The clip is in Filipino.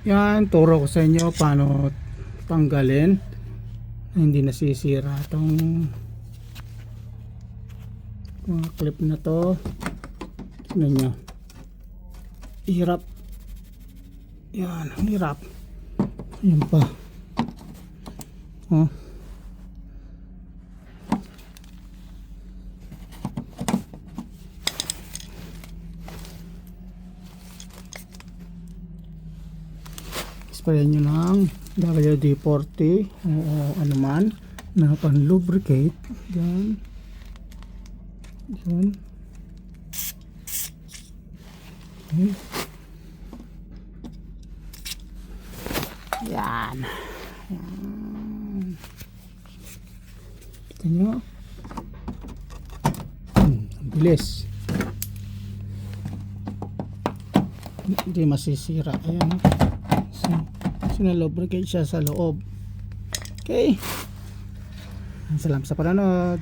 Yan, turo ko sa inyo paano tanggalin hindi nasisira itong mga clip na to. Tignan nyo, hirap yan, hirap. Yan pa oh. Sprayan nyo ng WD-40 o ano man na pan-lubricate. Yan. Yan. Okay. Yan. Yan. Kita nyo. Ang bilis. Hindi masisira. Ayan. Sinalobricate siya sa loob. Okay. Salamat sa panonood.